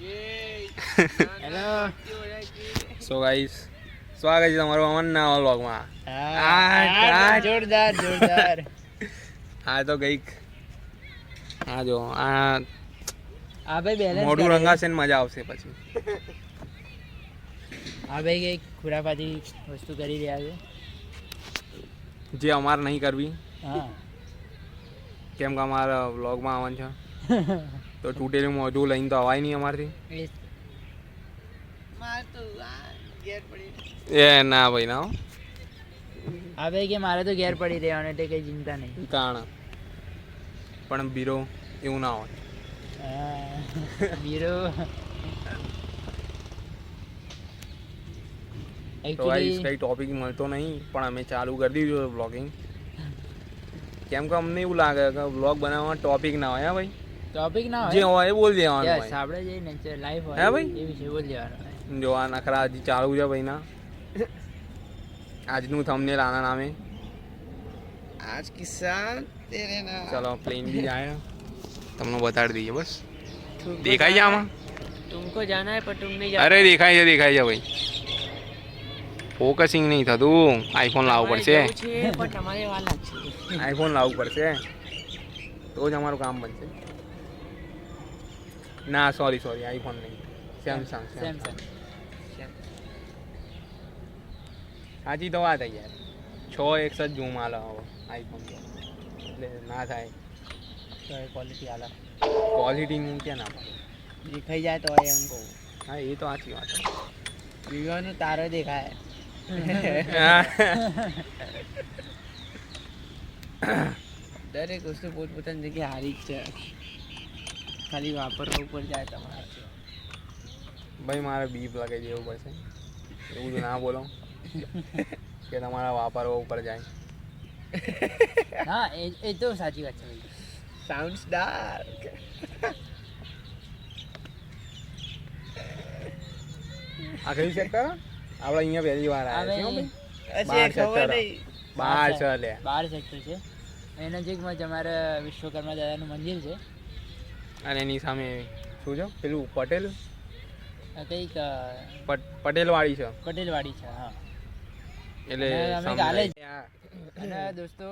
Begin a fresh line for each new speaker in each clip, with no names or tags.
Hello
so guys સ્વાગત છે તમારું અમનના વ્લોગમાં.
જોરદાર જોરદાર.
હા તો ગઈક હા જો આ
ભાઈ બેલેન્સ
મોઢું રંગાશે ને મજા આવશે પછી.
ભાઈ કઈક ખુરાપાતી વસ્તુ કરી રહ્યા છે
જે અમારે નહીં કરવી
હા
કેમ કે અમારા વ્લોગમાં આવવાનું છે તો તૂટેલું મોઢું લઈને તો અવાય નહીં અમારથી. એ ના ભાઈ ના
ભાઈ કે મારે તો ઘેર પડી રહેવાનું એટલે કઈ ચિંતા નહીં.
કારણ પણ બીરો એવું ના હોય.
બીરો
તો ગાઈસ કઈ ટોપિક મળતો નહીં પણ અમે ચાલુ કરી દીધું વ્લોગિંગ. કેમ કે અમને એવું લાગે કે વ્લોગ બનાવવામાં ટોપિક ના હોય. હા ભાઈ
ટોપિક ના હોય
જે હોય એ બોલ દેવાનું
યસ
હોય.
આપણે જે નેચર લાઈફ હોય
હે ભાઈ?
એ વિશે બોલ દેવાનું.
જો આ નખરા હજી ચાલુ છે ભાઈ ના. આજનું થંબનેલ આના નામે.
आज किस्सा तेरे ना
ચલો પ્લેન બી જાય તમને બતાડી દઈએ બસ. દેખાય છે આમાં?
तुमको जाना है पर तुम नहीं
અરે દેખાય છે ભાઈ. ફોકસિંગ નહીં થતું. આઈફોન લાવવું પડશે.
પણ તમારે વાલા છે.
આઈફોન લાવવું પડશે તો જ અમારું કામ બનશે. ના સોરી આઈફોન નહીં સેમસંગ.
સેમસંગ
સાચી તો વાત થઈ યાર. 6x જ ઝૂમ આલે હવે આઈફોન એટલે ના થાય.
ક્વોલિટી આલા
ક્વોલિટીનું ક્યાં ના પડે.
દેખાઈ જાય તો એમ કહું.
હા એ તો સાચી વાત છે.
વિવાનો તારો દેખાય. દરેક વસ્તુ પોતપોતાની જગ્યાએ હારી જ છે. ખાલી વાપરવા ઉપર જાય તમારે.
ભાઈ મારે બીપ લગાવી દેવું પડશે. એવું જ ના બોલો કે તમારા વાપરવા ઉપર જાય.
હા એ તો સાચી વાત છે.
साउंड्स डार्क
આ કઈ સેક્ટર આપણે અહીંયા પહેલી વાર આવ્યા છીએ.
अच्छे खबर नहीं
બહાર છે લે.
12 સેક્ટર છે. એના નજીકમાં જ અમારા વિશ્વકર્મા દાદાનું મંદિર છે.
અને એની સામે શું છે પેલું પટેલ
કંઈક
પટેલવાડી છે
પટેલવાડી છે. હા
એટલે
અને અમે કાલે જ
સમજાય.
અને દોસ્તો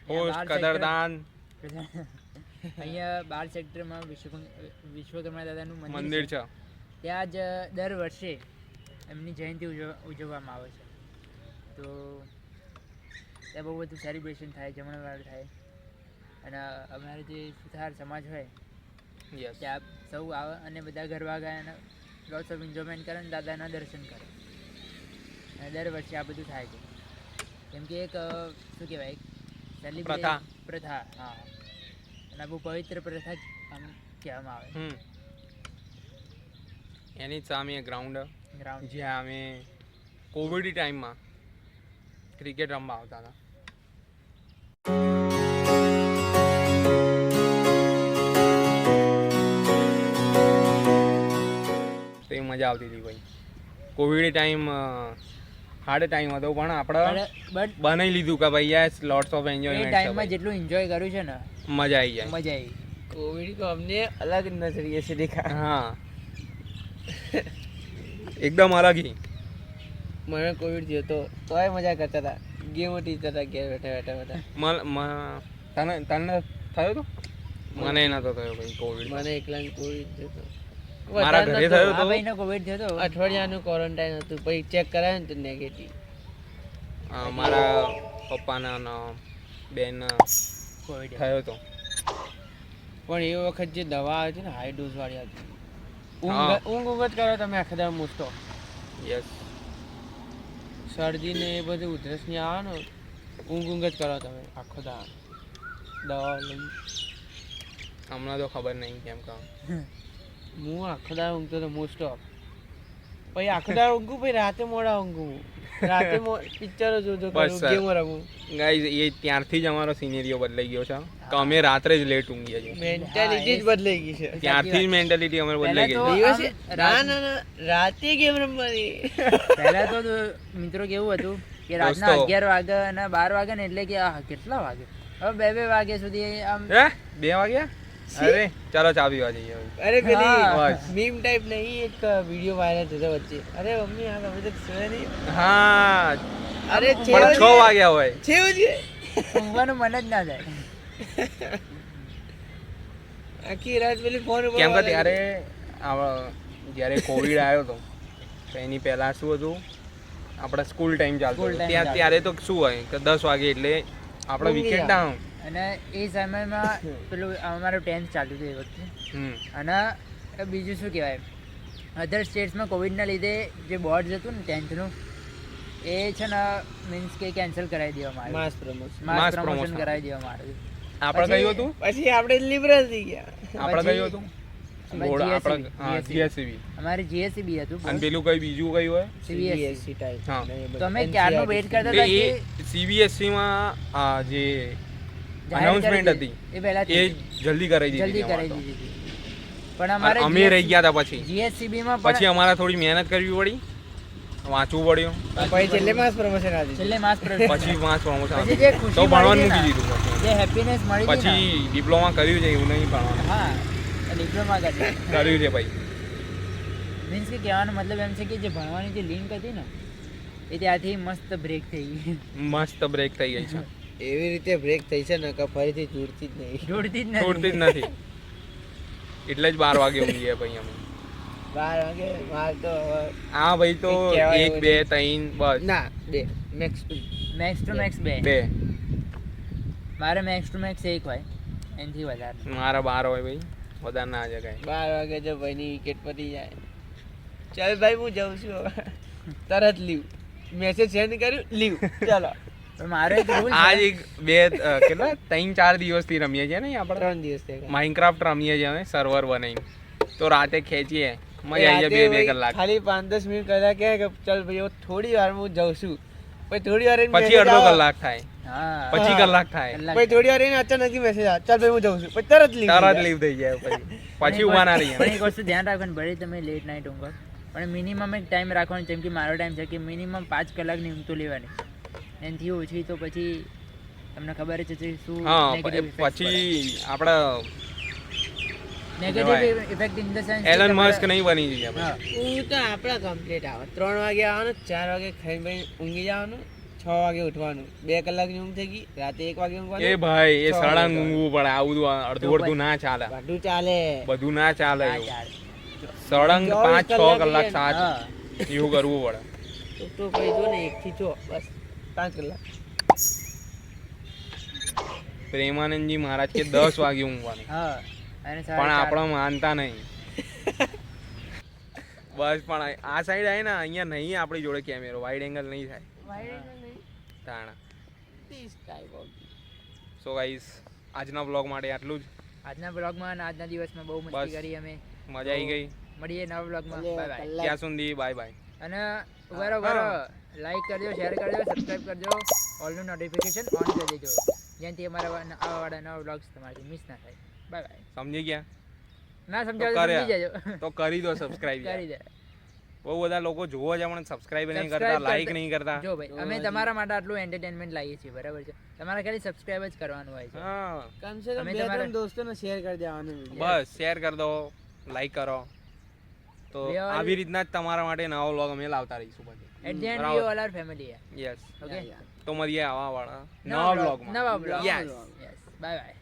હોસ્ટ કદરદાન
અહીંયા 12 સેક્ટરમાં વિશ્વકર્મા દાદાનું
મંદિર છે.
ત્યાં જ દર વર્ષે એમની જયંતિ ઉજવવામાં આવે છે. તો ત્યાં બહુ બધું સેલિબ્રેશન થાય, જમણવાર થાય. અને અમારે જે સુથાર સમાજ હોય
યસ
ત્યાં સૌ આવે અને બધા ગરબા ગાય અને લોટ્સ ઓફ એન્જોયમેન્ટ કરે અને દાદાના દર્શન કરે. અને દર વર્ષે આ બધું થાય છે. કેમ કે એક શું કહેવાય પ્રથા. હા અને બહુ પવિત્ર પ્રથા આમ કહેવામાં આવે.
એની જ સામે ગ્રાઉન્ડ
ગ્રાઉન્ડ
જ્યાં અમે કોવિડ ટાઈમમાં ક્રિકેટ રમવા આવતા હતા. તો એ મજા આવતી હતી ભાઈ. કોવિડ ટાઈમ હાર્ડ ટાઈમ હતો પણ આપણે
બટ
બનાવી લીધું કે ભાઈ yes lots of
A
enjoyment
ટાઈમમાં જેટલું એન્જોય કર્યું છે ને
મજા આવી જાય.
મજા આવી.
कोविड को हमने अलग नजरिए से देखा.
હા એકદમ અલગ ही.
મને કોવિડ થયો તો તોય મજા કરતા હતા. ગેમ ટીચર હતા ઘેર બેઠા
તને થયો તો? મને નતો થયો ભાઈ કોવિડ.
મને એકલા કોવિડ થયો તો.
મારા ઘરે થયો
આ
તો.
ભાઈને કોવિડ થયો તો.
અઠવાડિયાનું ક્વોરન્ટાઇન હતું પછી ચેક કરાયું તો નેગેટિવ.
મારા પપ્પાના બેન
કોવિડ
થયો તો.
પણ એ વખત જે દવા હતી ને હાઈ ડોઝ વાળી હતી.
હા.
ઊંઘ જ કરો તમે આખા દાડો મોસ્ટો.
યસ
શરદી ને એ બધું ઉધરસ ની આવે ને ઊંઘ જ કરો તમે આખો દાડો દવા લઈ.
હમણાં તો ખબર નહીં કેમ કે
હું આખો દાડો ઊંઘતો તો મોસ્ટ ઓફ. પછી આખો દાડો ઊંઘું પછી રાતે મોડા ઊંઘું. રાતે પિક્ચરો જોતો
બસ
કરું
સર.
ગેમો રમું.
ગાઈઝ એ ત્યારથી જ અમારો સિનેરિયો બદલાઈ ગયો છે કે અમે રાત્રે જ લેટ ઊંઘીએ છીએ.
મેન્ટાલિટી જ બદલાઈ ગઈ છે.
ત્યારથી જ મેન્ટાલિટી અમે બદલાઈ ગઈ છે.
દિવસે ના રાતે ગેમ રમવાની.
પહેલા તો મિત્રો કેવું હતું કે રાતના
દોસ્તો.
11 વાગે અને 12 વાગે ને એટલે કે આ કેટલા વાગે હવે 2 વાગે સુધી આમ
હે 2 વાગ્યા અરે ચાલો ચા પીવા જઈએ હવે.
અરે પેલી
હા.
બસ.
મીમ ટાઈપ નહીં એક વિડિયો વાયરલ થતો વચ્ચે. અરે મમ્મી આ હવે તક સોયા નહીં.
હા
અરે
પણ 6 વાગ્યા હોય.
છે જ
ઊંઘવાનું મન જ ના થાય.
આખી રાત પેલી ફોન ઉપર
કેમ કે
વાળા
ત્યારે જ્યારે કોવિડ આવ્યો હતો તો એની પહેલા શું હતું આપણા સ્કૂલ ટાઈમ ચાલતો
School
હતો.
time ચાલતો.
ત્યારે તો શું હોય કે 10 વાગે એટલે આપણે
ઊંઘી
વિકેટ
જાવ.
ડાઉન.
અને એ સમયમાં પેલું અમારું 10th ચાલતું હતું એ વખતે. અને બીજું શું કહેવાય, અધર સ્ટેટ્સમાં કોવિડના લીધે જે બોર્ડ હતું ને 10thનું એ છે ને મીન્સ કે કેન્સલ કરાવી દેવામાં આવ્યું.
Mass promotion.
Mass
Mass
promotion
promotion.
કરાવી દેવામાં આવ્યું.
આપણે
પછી-
કયું હતું
પછી આપણે લિબરલ થઈ ગયા.
આપણે
પછી-
કયું હતું
અમે
બોર્ડ
GSEB.
આપણે હા જીએસસીબી.
અમારે જીએસસીબી હતું
અને
board.
પેલું કઈ બીજું કયું હોય
CBSE.
type.
હા.
ને એ બધું.
તો અમે ક્યારનું વેઇટ કરતા
તે
હતા
એ
કે
સીબીએસસી માં જે
જાહેર
announcement
કરી
હતી
એ પહેલા
એ જલ્દી કરાવી
જલ્દી
દીધી
કરાવી
અમારે તો.
દીધી હતી. પણ
અને
અમારે
અમે રહી ગયા હતા પછી
જીએસસીબી માં
પછી
પણ
અમારે થોડી મહેનત કરવી પડી, વાંચવું પડ્યું,
પછી છેલ્લે માસ પ્રમોશન આવી.
છેલ્લે માસ પ્રમોશન.
પછી પાંચ પ્રમોશન
પછી જે ખુશી
તો ભણવાનું
મળી
મૂકી
હતી
દીધું
ને,
પછી.
જે હેપીનેસ મળી હતી
પછી ડિપ્લોમા કર્યું છે એવું નહીં ભણવાનું,
ને, હા ડિપ્લોમા કરી
કર્યું છે ભાઈ.
મીન્સ કે કહેવાનો મતલબ એમ છે કે જે ભણવાની જે લિંક હતી ને એ ત્યાંથી મસ્ત બ્રેક થઈ ગઈ.
મસ્ત બ્રેક થઈ ગઈ છે,
એવી રીતે બ્રેક થઈ છે ને કે ફરીથી જોડતી જ નહીં.
જોડતી જ
છોડતી જ
નથી.
નથી. એટલે જ 12 વાગે ઊંઘીએ ભાઈ અમે.
12 વાગે માર તો હવે
હા ભાઈ તો
કંઈ કહેવાય
1
એવું
2 3 બસ
ના બે મેક્સ
મેક્સ ટુ મેક્સ બે.
2
મારે મેક્સ ટુ મેક્સ એક હોય એનાથી વધારે.
મારા 12 હોય ભાઈ, વધારે ના જગાય.
12 વાગે જો ભાઈની વિકેટ પડી જાય, ચાલ ભાઈ હું જાઉં છું હવે. તરત લીવ મેસેજ સેન્ડ કર્યું લીવ ચાલો.
પણ મારો એક રૂલ
આજ એક બે કેટલા 3-4 દિવસથી રમીએ છીએ ને આપણે
3 દિવસ થયા.
માઇનક્રાફ્ટ રમીએ છીએ અમે સર્વર બનાવીને, તો રાતે ખેંચીએ મજા આવી
રાતે
જાય 2
ભાઈ
કલાક.
ખાલી 5-10 મિનિટ કલાક કહે કે ચાલ ભાઈ હવે થોડી વાર હું જાઉં છું, પછી થોડી વાર રહીને
પછી
message
અડધો
આવે.
કલાક થાય,
હા
પછી
હા.
કલાક થાય,
કલાક.
પછી થોડી વાર રહીને અચાનક મેસેજ આવે ચાલ ભાઈ હું જાઉં છું, પછી તરત લીવ
તરત લીવ થઈ જાય પછી ઉભા ના રહીએ.
પણ એક વસ્તુ ધ્યાન રાખવાનું, ભલે તમે લેટ નાઇટ ઊંઘો પણ મિનિમમ એક ટાઈમ રાખવાનો. જેમ કે મારો ટાઈમ છે કે મિનિમમ 5 કલાકની ઊંઘ તો લેવાની, એનાથી ઓછી તો પછી તમને ખબર જ છે શું
હા
negative effects
પછી
પડે.
આપડા
Negative effect in the sense કે
એલન
તમારા-
મસ્ક નહીં બની જઈએ આપણે.
હા.
ઊંઘ તો આપણા કમ્પ્લીટ આવે. 3 વાગે આવવાનું, 4 વાગે ખાઈને ભાઈ ઊંઘી જવાનું, 6 વાગે ઉઠવાનું, 2 કલાકની ઊંઘ થઈ ગઈ, રાતે 1 વાગે
એ
ઊંઘવાનું.
ભાઈ એ
છ
સળંગ
વાગે
ઊંઘવું પડે, આવું બધું અડધું અડધું ના ચાલે,
બધું ચાલે.
બધું ના ચાલે
હા,
એવું.
ચાલે.
સળંગ 5-6 કલાક
કલાક
7
હા.
એવું કરવું પડે.
તો ભાઈ જો ને 1 થી 6 બસ 5 કલાક.
પ્રેમાનંદજી મહારાજ કે 10 વાગે ઊંઘવાનું,
હા. અને
પણ
4:30.
આપણે માનતા નહીં. બસ પણ આ સાઈડ આવે ને અહીંયા નહીં આપણી જોડે કેમેરો, વાઇડ એંગલ નહીં થાય તાણા.
This type of
so guys આજના બ્લોગ માટે આટલું જ.
આજના બ્લોગમાં અને આજના દિવસમાં બહુ મસ્તી
બસ.
કરી અમે.
મજા આવી ગઈ.
મળીએ નવા બ્લોગમાં.
ભલે
બાય બાય.
કલાક.
ત્યાં સુધી બાય બાય.
અને ઉભારો ઉભારો લાઈક કરજો, શેર કરજો, સબસ્ક્રાઇબ કરજો, ઓલનું નોટિફિકેશન ઓન કરી દેજો, જેનાથી અમારા આવાવાળા નવા બ્લોગ્સ તમારાથી મિસ ના થાય. Bye bye.
સમજી ગયા?
ના
તો
સમજાવ
કર્યા.
સમજી જજો.
તો કરી દો સબસ્ક્રાઇબ.
કરી દે.
બહુ બધા લોકો જોવો છે પણ સબસ્ક્રાઇબ નહીં
Subscribe
કરતા, લાઈક
કરતા-
નહીં કરતા.
જો ભાઈ અમે તમારા માટે આટલું એન્ટરટેનમેન્ટ લાવીએ છીએ, બરાબર છે? તમારે ખાલી સબસ્ક્રાઇબ જ કરવાનું હોય છે.
હા
કમ સે કમ
અમે
2-3
તમારા-
દોસ્તોને શેર કરી દેવાનું.
બસ શેર કરી દો, લાઈક કરો, તો
We all-
આવી રીતના જ તમારા માટે નવો વ્લોગ અમે લાવતા રહીશું પછી.
At the end we
બરાબર.
all are family.
Yes,
Okay?
તો મળીએ આવા વાળા
નવા
નવા
vlog-
વ્લોગમાં.
નવા vlog.
Yes.
Yes. Bye bye.